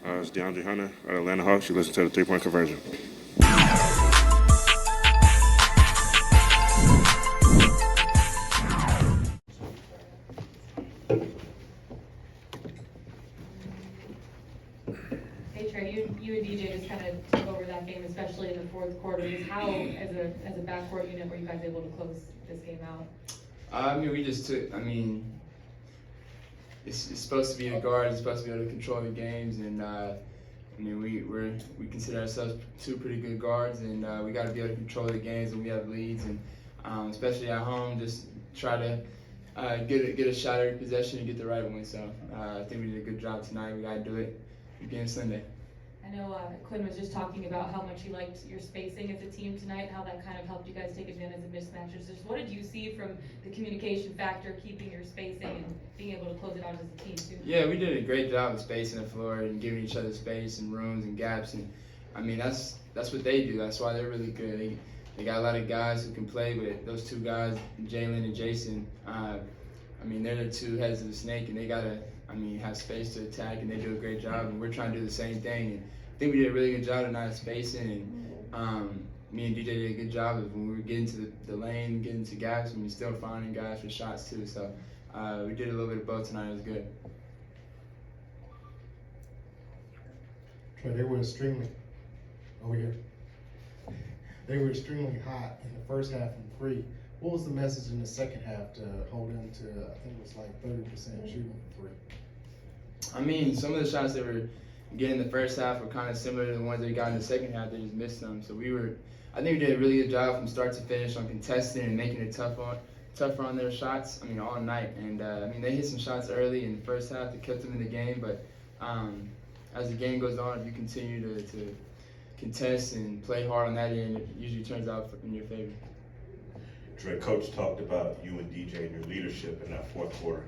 It's DeAndre Hunter at Atlanta Hawks. You listen to the three-point conversion. Hey Trae, you and DJ just kind of took over that game, especially in the fourth quarter. Just how, as a backcourt unit, were you guys able to close this game out? We just took. It's supposed to be the guard. It's supposed to be able to control the games, and we consider ourselves two pretty good guards, and we got to be able to control the games when we have leads, and especially at home, just try to get a shot every possession and get the right one. So I think we did a good job tonight. We got to do it again Sunday. I know Quinn was just talking about how much he liked your spacing as a team tonight, how that kind of helped you guys take advantage of mismatches. Just what did you see from the communication factor, keeping your spacing and being able to close it out as a team too? Yeah, we did a great job of spacing the floor and giving each other space and rooms and gaps, and that's what they do. That's why they're really good. They got a lot of guys who can play, but those two guys, Jalen and Jason, they're the two heads of the snake, and they gotta have space to attack, and they do a great job, and we're trying to do the same thing. And I think we did a really good job tonight of spacing, and me and DJ did a good job of when we were getting to the lane, getting to gaps, and we still finding guys for shots too. So we did a little bit of both tonight. It was good. Trae, they were extremely hot in the first half from three. What was the message in the second half to hold them to, I think it was like 30% shooting from three? Some of the shots that were getting in the first half were kind of similar to the ones they got in the second half. They just missed them. So I think we did a really good job from start to finish on contesting and making it tougher on their shots. All night. And they hit some shots early in the first half that kept them in the game. But as the game goes on, if you continue to contest and play hard on that end, it usually turns out in your favor. Trae, Coach talked about you and DJ and your leadership in that fourth quarter.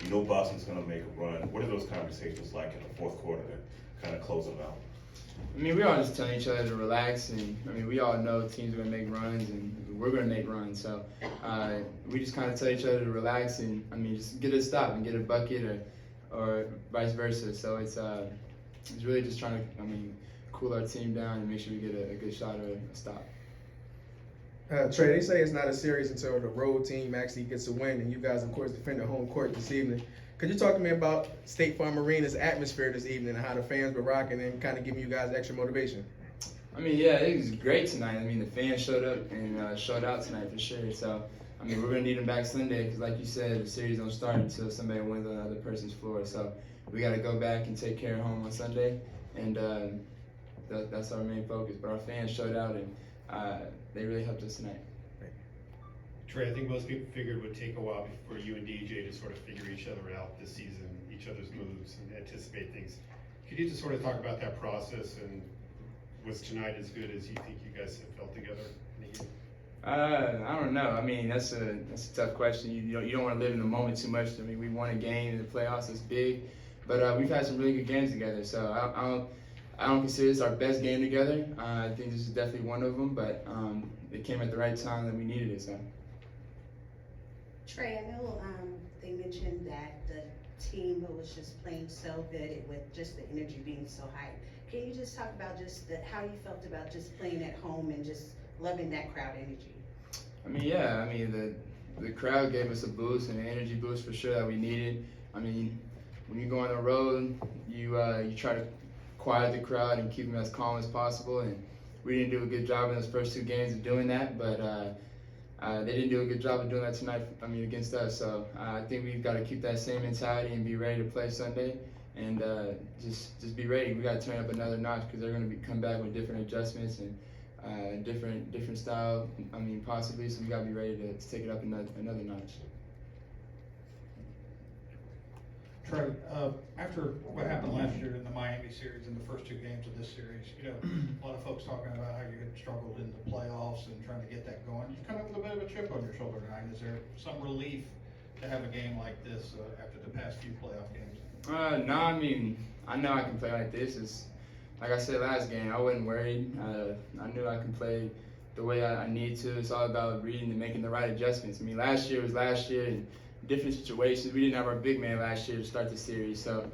You know Boston's going to make a run. What are those conversations like in the fourth quarter to kind of close them out? We all just telling each other to relax, and we all know teams are going to make runs, and we're going to make runs. So we just kind of tell each other to relax and just get a stop and get a bucket or vice versa. So it's really just trying to cool our team down and make sure we get a good shot or a stop. Trae, they say it's not a series until the road team actually gets a win, and you guys, of course, defend the home court this evening. Could you talk to me about State Farm Arena's atmosphere this evening and how the fans were rocking and kind of giving you guys extra motivation? Yeah, it was great tonight. The fans showed up and showed out tonight for sure. So, we're going to need them back Sunday because, like you said, the series don't start until somebody wins on the other person's floor. So, we got to go back and take care of home on Sunday, and that's our main focus. But our fans showed out, and they really helped us tonight. Trae, I think most people figured it would take a while for you and DJ to sort of figure each other out this season, each other's moves, and anticipate things. Could you just sort of talk about that process, and was tonight as good as you think you guys have felt together in a year? I don't know. That's a tough question. You don't want to live in the moment too much. We won a game in the playoffs. It's big, but we've had some really good games together. So I don't consider this our best game together. I think this is definitely one of them, but it came at the right time that we needed it. So. Trae, I know they mentioned that the team was just playing so good with just the energy being so high. Can you just talk about just how you felt about just playing at home and just loving that crowd energy? The crowd gave us a boost and an energy boost for sure that we needed. When you go on the road, you try to quiet the crowd and keep them as calm as possible, and we didn't do a good job in those first two games of doing that, but they didn't do a good job of doing that tonight against us. So I think we've got to keep that same mentality and be ready to play Sunday, and just be ready. We got to turn up another notch because they're going to come back with different adjustments and different style. Possibly. So we got to be ready to take it up another notch. Trae, after what happened last year in the Miami series and the first two games of this series, a lot of folks talking about how you had struggled in the playoffs and trying to get that going. You kind of have a bit of a chip on your shoulder tonight. Is there some relief to have a game like this after the past few playoff games? No, I know I can play like this. It's like I said last game, I wasn't worried. I knew I can play the way I need to. It's all about reading and making the right adjustments. Last year was last year, and different situations. We didn't have our big man last year to start the series, so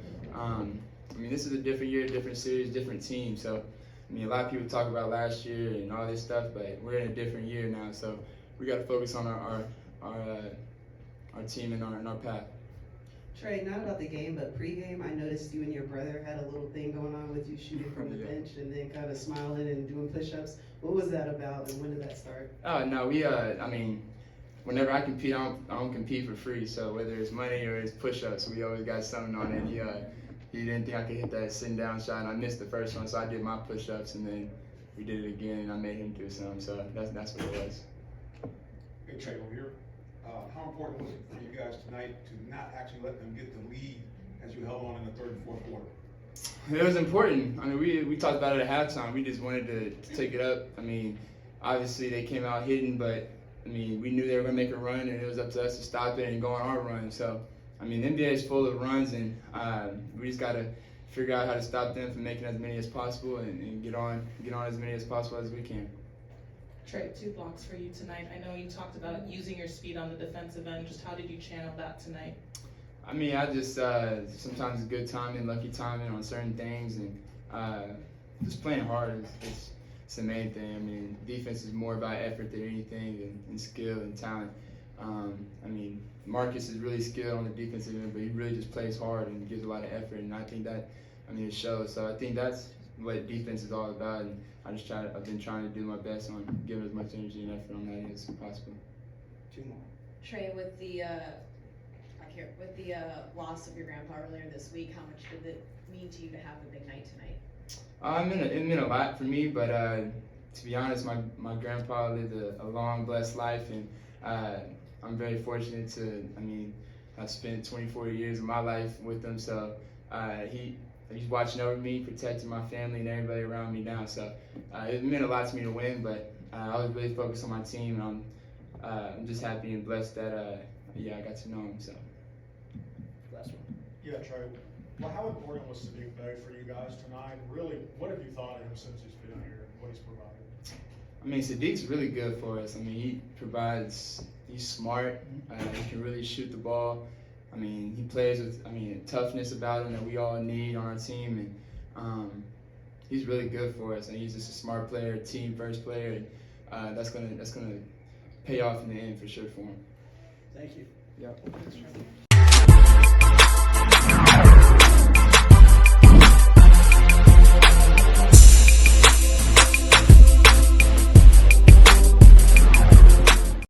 I mean, this is a different year, different series, different team. So, I mean, a lot of people talk about last year and all this stuff, but we're in a different year now. So, we got to focus on our team and our path. Trae, not about the game, but pregame, I noticed you and your brother had a little thing going on with you shooting from the Yeah. bench and then kind of smiling and doing push-ups. What was that about, and when did that start? No, we I mean, whenever I compete, I don't compete for free. So whether it's money or it's push-ups, we always got something on it. He didn't think I could hit that sitting down shot, and I missed the first one, so I did my push-ups, and then we did it again, and I made him do some. So that's what it was. Hey, Trae, over here. How important was it for you guys tonight to not actually let them get the lead as you held on in the third and fourth quarter? It was important. I mean, we talked about it at halftime. We just wanted to take it up. I mean, obviously they came out hitting, but I mean, we knew they were gonna make a run, and it was up to us to stop it and go on our run. So, I mean, the NBA is full of runs, and we just gotta figure out how to stop them from making as many as possible and get on as many as possible as we can. Trae, 2 blocks for you tonight. I know you talked about using your speed on the defensive end. Just how did you channel that tonight? I mean, I just sometimes it's good timing, lucky timing on certain things, and just playing hard is the main thing. I mean, defense is more about effort than anything, and skill and talent. I mean, Marcus is really skilled on the defensive end, but he really just plays hard and gives a lot of effort, and I think that, I mean, it shows. So I think that's what defense is all about, and I've been trying to do my best on giving as much energy and effort on that as possible. 2 more. Trae, with the loss of your grandpa earlier this week, how much did it mean to you to have a big night tonight? It meant a lot for me, but to be honest, my grandpa lived a long, blessed life, and I'm very fortunate to, I mean, I've spent 24 years of my life with him, so he's watching over me, protecting my family and everybody around me now, so it meant a lot to me to win, but I was really focused on my team, and I'm just happy and blessed that, I got to know him, so. Last one. Yeah, Trae, well, how important was Sadiq Bey for you guys tonight? Really, what have you thought of him since he's been here and what he's provided? I mean, Sadiq's really good for us. I mean, he provides, he's smart, he can really shoot the ball. I mean, he plays with, toughness about him that we all need on our team, and he's really good for us. And he's just a smart player, team first player, and that's gonna pay off in the end for sure for him. Thank you. Yep.